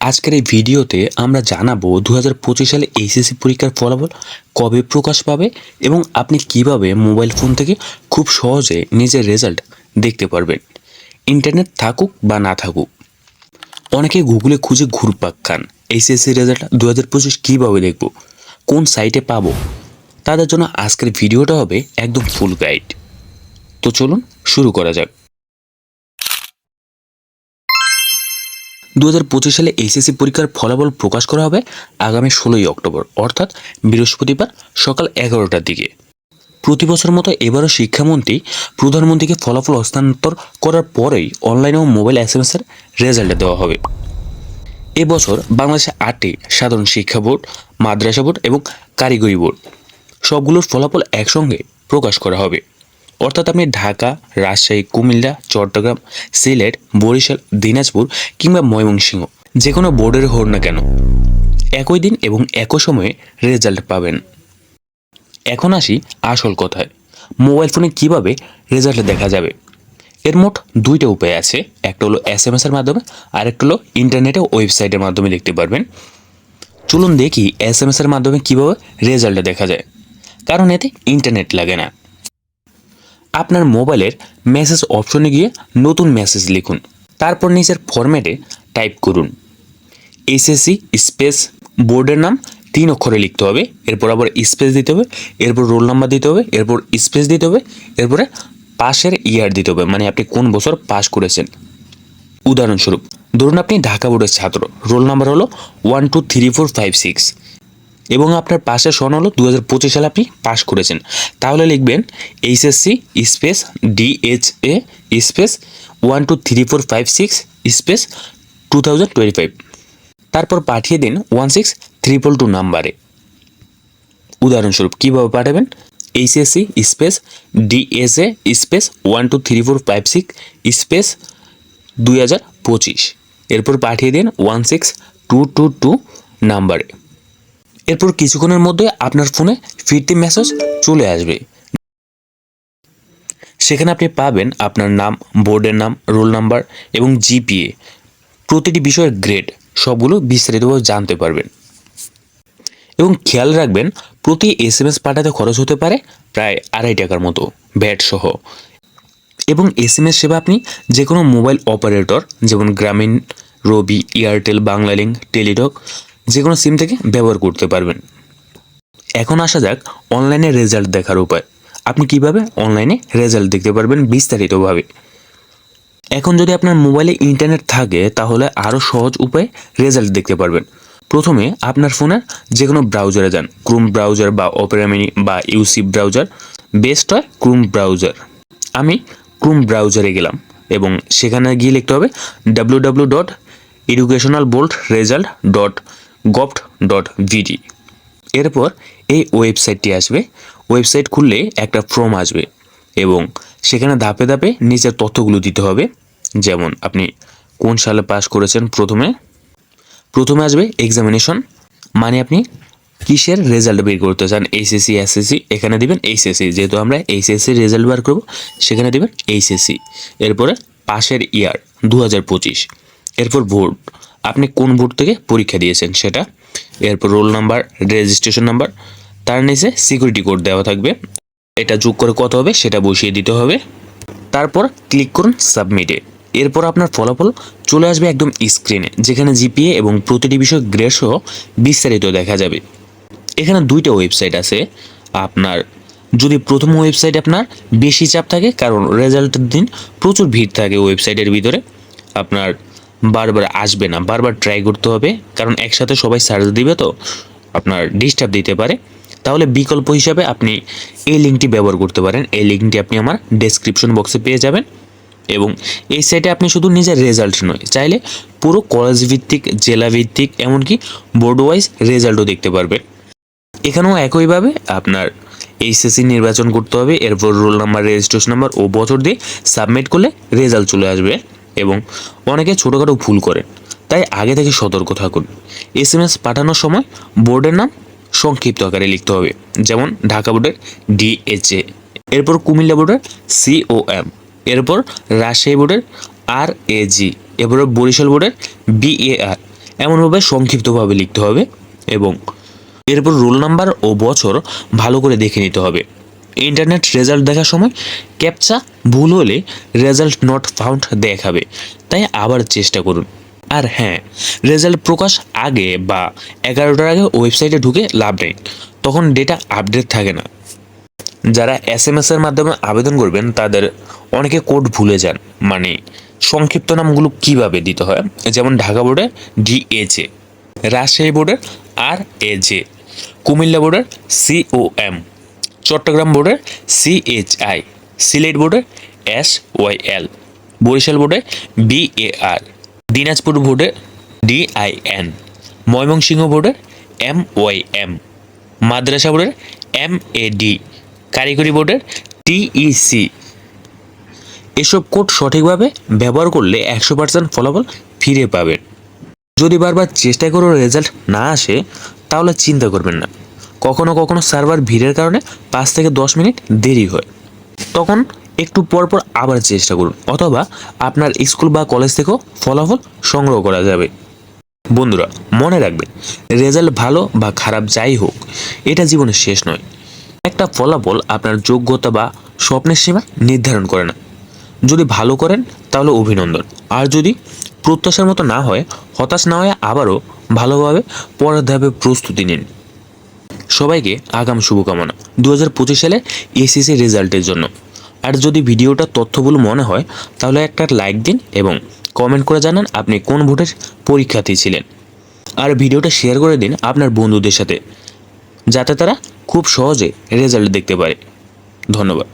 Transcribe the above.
আজকের এই ভিডিওতে আমরা জানাবো 2025 সালে এইচএসসি পরীক্ষার ফলাফল কবে প্রকাশ পাবে এবং আপনি কিভাবে মোবাইল ফোন থেকে খুব সহজে নিজের রেজাল্ট দেখতে পারবেন, ইন্টারনেট থাকুক বা না থাকুক। অনেকে গুগলে খুঁজে ঘুরপাক খান এইচএসসি রেজাল্ট 2025 কীভাবে দেখব, কোন সাইটে পাবো। তাদের জন্য আজকের ভিডিওটা হবে একদম ফুল গাইড। তো চলুন শুরু করা যাক। 2025 সালে এইচএসসি পরীক্ষার ফলাফল প্রকাশ করা হবে আগামী 16ই অক্টোবর, অর্থাৎ বৃহস্পতিবার সকাল 11টার দিকে। প্রতি বছর মতো এবারও শিক্ষামন্ত্রী প্রধানমন্ত্রীকে ফলাফল হস্তান্তর করার পরেই অনলাইন ও মোবাইল এসএমএসের রেজাল্ট দেওয়া হবে। এবছর বাংলাদেশে 8টি সাধারণ শিক্ষা বোর্ড, মাদ্রাসা বোর্ড এবং কারিগরি বোর্ড সবগুলোর ফলাফল একসঙ্গে প্রকাশ করা হবে। অর্থাৎ আপনি ঢাকা, রাজশাহী, কুমিল্লা, চট্টগ্রাম, সিলেট, বরিশাল, দিনাজপুর কিংবা ময়মনসিংহ যে কোনো বোর্ডের হোক না কেন একই দিন এবং একই সময়ে রেজাল্ট পাবেন। এখন আসি আসল কথায়, মোবাইল ফোনে কিভাবে রেজাল্ট দেখা যাবে। এর মোট দুইটা উপায় আছে, একটা হলো এসএমএস-এর মাধ্যমে আর একটা হলো ইন্টারনেটে ওয়েবসাইটের মাধ্যমে দেখতে পারবেন। চলুন দেখি এসএমএস-এর মাধ্যমে কিভাবে রেজাল্ট দেখা যায়, কারণ এতে ইন্টারনেট লাগে না। আপনার মোবাইলের মেসেজ অপশনে গিয়ে নতুন মেসেজ লিখুন, তারপর নিচের ফরম্যাটে টাইপ করুন এইচএসসি স্পেস বোর্ডের নাম 3 অক্ষরে লিখতে হবে, এরপর আবার স্পেস দিতে হবে, এরপর রোল নাম্বার দিতে হবে, এরপর স্পেস দিতে হবে, এরপরে পাশের ইয়ার দিতে হবে, মানে আপনি কোন বছর পাস করেছেন। উদাহরণস্বরূপ ধরুন আপনি ঢাকা বোর্ডের ছাত্র, রোল নাম্বার হলো 123456 এবং আপনার পাশের সন হলো 2025 সালে আপনি পাস করেছেন। তাহলে লিখবেন HSC space DHA space 123456 space 2025, তারপর পাঠিয়ে দিন 16322 নাম্বারে। উদাহরণস্বরূপ কীভাবে পাঠাবেন, HSC space DSA space 123456 space 2025, এরপর পাঠিয়ে দিন 16222 নাম্বারে। এরপর কিছুক্ষণের মধ্যে আপনার ফোনে ফিরতি মেসেজ চলে আসবে। সেখানে আপনি পাবেন আপনার নাম, বোর্ডের নাম, রোল নাম্বার এবং জিপিএ, প্রতিটি বিষয়ের গ্রেড সবগুলো বিস্তারিতভাবে জানতে পারবেন। এবং খেয়াল রাখবেন প্রতি এসএমএস পাঠাতে খরচ হতে পারে প্রায় 2.5 টাকার মতো ভ্যাট সহ। এবং এসএমএস সেবা আপনি যে কোনো মোবাইল অপারেটর যেমন গ্রামীণ, রবি, এয়ারটেল, বাংলালিংক, টেলিটক যে কোনো সিম থেকে ব্যবহার করতে পারবেন। এখন আসা যাক অনলাইনে রেজাল্ট দেখার উপায়। আপনি কিভাবে অনলাইনে রেজাল্ট দেখতে পারবেন বিস্তারিতভাবে। এখন যদি আপনার মোবাইলে ইন্টারনেট থাকে তাহলে আরও সহজ উপায়ে রেজাল্ট দেখতে পারবেন। প্রথমে আপনার ফোনের যে কোনো ব্রাউজারে যান, ক্রোম ব্রাউজার বা অপেরা মিনি বা ইউসি ব্রাউজার, বেস্ট হয় ক্রোম ব্রাউজার। আমি ক্রোম ব্রাউজারে গেলাম এবং সেখানে গিয়ে লিখতে হবে www.educationalboltresult.gov.vd। এরপর এই ওয়েবসাইটটি আসবে। ওয়েবসাইট খুললে একটা ফর্ম আসবে এবং সেখানে ধাপে ধাপে নিচের তথ্যগুলো দিতে হবে, যেমন আপনি কোন সালে পাস করেছেন। প্রথমে আসবে এক্সামিনেশন, মানে আপনি কিসের রেজাল্ট বের করতে চান, এইচএসসি, এসএসসি, এখানে দিবেন এইচএসসি, যেহেতু আমরা এইচএসসি রেজাল্ট বার করব সেখানে দিবেন এইচএসসি। এরপরে পাশের ইয়ার 2025, এরপর বোর্ড, আপনি কোন বোর্ড থেকে পরীক্ষা দিয়েছেন সেটা, এরপর রোল নাম্বার, রেজিস্ট্রেশন নাম্বার, তার নিচে সিকিউরিটি কোড দেওয়া থাকবে, এটা যোগ করে কত হবে সেটা বসিয়ে দিতে হবে। তারপর ক্লিক করুন সাবমিটে। এরপর আপনার ফলাফল চলে আসবে একদম স্ক্রিনে, যেখানে জিপিএ এবং প্রতিটি বিষয় গ্রেড সহ বিস্তারিত দেখা যাবে। এখানে দুইটা ওয়েবসাইট আছে। আপনার যদি প্রথম ওয়েবসাইট আপনার বেশি চাপ থাকে, কারণ রেজাল্টের দিন প্রচুর ভিড় থাকে ওয়েবসাইটের ভিতরে, আপনার বারবার আসবে না, বারবার ট্রাই করতে হবে, কারণ একসাথে সবাই সার্চ দিবে তো আপনার ডিস্টার্ব দিতে পারে। তাহলে বিকল্প হিসাবে আপনি এই লিঙ্কটি ব্যবহার করতে পারেন। এই লিঙ্কটি আপনি আমার ডেসক্রিপশন বক্সে পেয়ে যাবেন। এবং এই সাইটে আপনি শুধু নিজের রেজাল্ট নয়, চাইলে পুরো কলেজ ভিত্তিক, জেলা ভিত্তিক, এমনকি বোর্ড ওয়াইজ রেজাল্টও দেখতে পারবেন। এখানেও একইভাবে আপনার এইচএসসি নির্বাচন করতে হবে, এরপর রোল নাম্বার, রেজিস্ট্রেশন নাম্বার ও বছর দিয়ে সাবমিট করলে রেজাল্ট চলে আসবে। এবং অনেকে ছোটোখাটো ভুল করেন, তাই আগে থেকে সতর্ক থাকুন। এসএমএস পাঠানোর সময় বোর্ডের নাম সংক্ষিপ্ত আকারে লিখতে হবে, যেমন ঢাকা বোর্ডের ডিএচএ, এরপর কুমিল্লা বোর্ডের সিওএম, এরপর রাজশাহী বোর্ডের RAG, এরপর বরিশাল বোর্ডের BAR এমনভাবে সংক্ষিপ্তভাবে লিখতে হবে এবং এরপর রোল নাম্বার ও বছর ভালো করে দেখে নিতে হবে। ইন্টারনেট রেজাল্ট দেখার সময় ক্যাপচা ভুল হলে রেজাল্ট নট ফাউন্ড দেখাবে, তাই আবার চেষ্টা করুন। আর হ্যাঁ, রেজাল্ট প্রকাশ আগে বা 11টার আগে ওয়েবসাইটে ঢুকে লাভ নেই, তখন ডেটা আপডেট থাকে না। যারা SMS-এর মাধ্যমে আবেদন করবেন তাদের অনেকে কোড ভুলে যান, মানে সংক্ষিপ্ত নামগুলো কিভাবে দিতে হয়, যেমন ঢাকা বোর্ডে DHA, রাজশাহী বোর্ডের RAJ, কুমিল্লা বোর্ডের COM, চট্টগ্রাম বোর্ডের CHI, সিলেট বোর্ডের SYL, বরিশাল বোর্ডে BAR, দিনাজপুর বোর্ডে DIN, ময়মনসিংহ বোর্ডের MYM, মাদ্রাসা বোর্ডের MAD, কারিগরি বোর্ডের TEC। এসব কোড সঠিকভাবে ব্যবহার করলে 100% ফলাফল ফিরে পাবেন। যদি বারবার চেষ্টা করেও রেজাল্ট না আসে তাহলে চিন্তা করবেন না। কখনো কখনো সার্ভার ভিড়ের কারণে 5 থেকে 10 মিনিট দেরি হয়, তখন একটু পর পর আবার চেষ্টা করুন, অথবা আপনার স্কুল বা কলেজ থেকেও ফলাফল সংগ্রহ করা যাবে। বন্ধুরা, মনে রাখবেন, রেজাল্ট ভালো বা খারাপ যাই হোক, এটা জীবনের শেষ নয়। একটা ফলাফল আপনার যোগ্যতা বা স্বপ্নের সীমা নির্ধারণ করে না। যদি ভালো করেন তাহলে অভিনন্দন, আর যদি প্রত্যাশার মতো না হয়, হতাশ না হয়ে আবারও ভালোভাবে পরের ধাপে প্রস্তুতি নিন। সবাইকে আগাম শুভকামনা 2025 সালে এসএসসি রেজাল্টের জন্য। আর যদি ভিডিওটা তথ্যবহুল মনে হয় তাহলে একটা লাইক দিন এবং কমেন্ট করে জানান আপনি কোন বোর্ডের পরীক্ষার্থী ছিলেন। আর ভিডিওটা শেয়ার করে দিন আপনার বন্ধুদের সাথে, যাতে তারা খুব সহজে রেজাল্ট দেখতে পারে। ধন্যবাদ।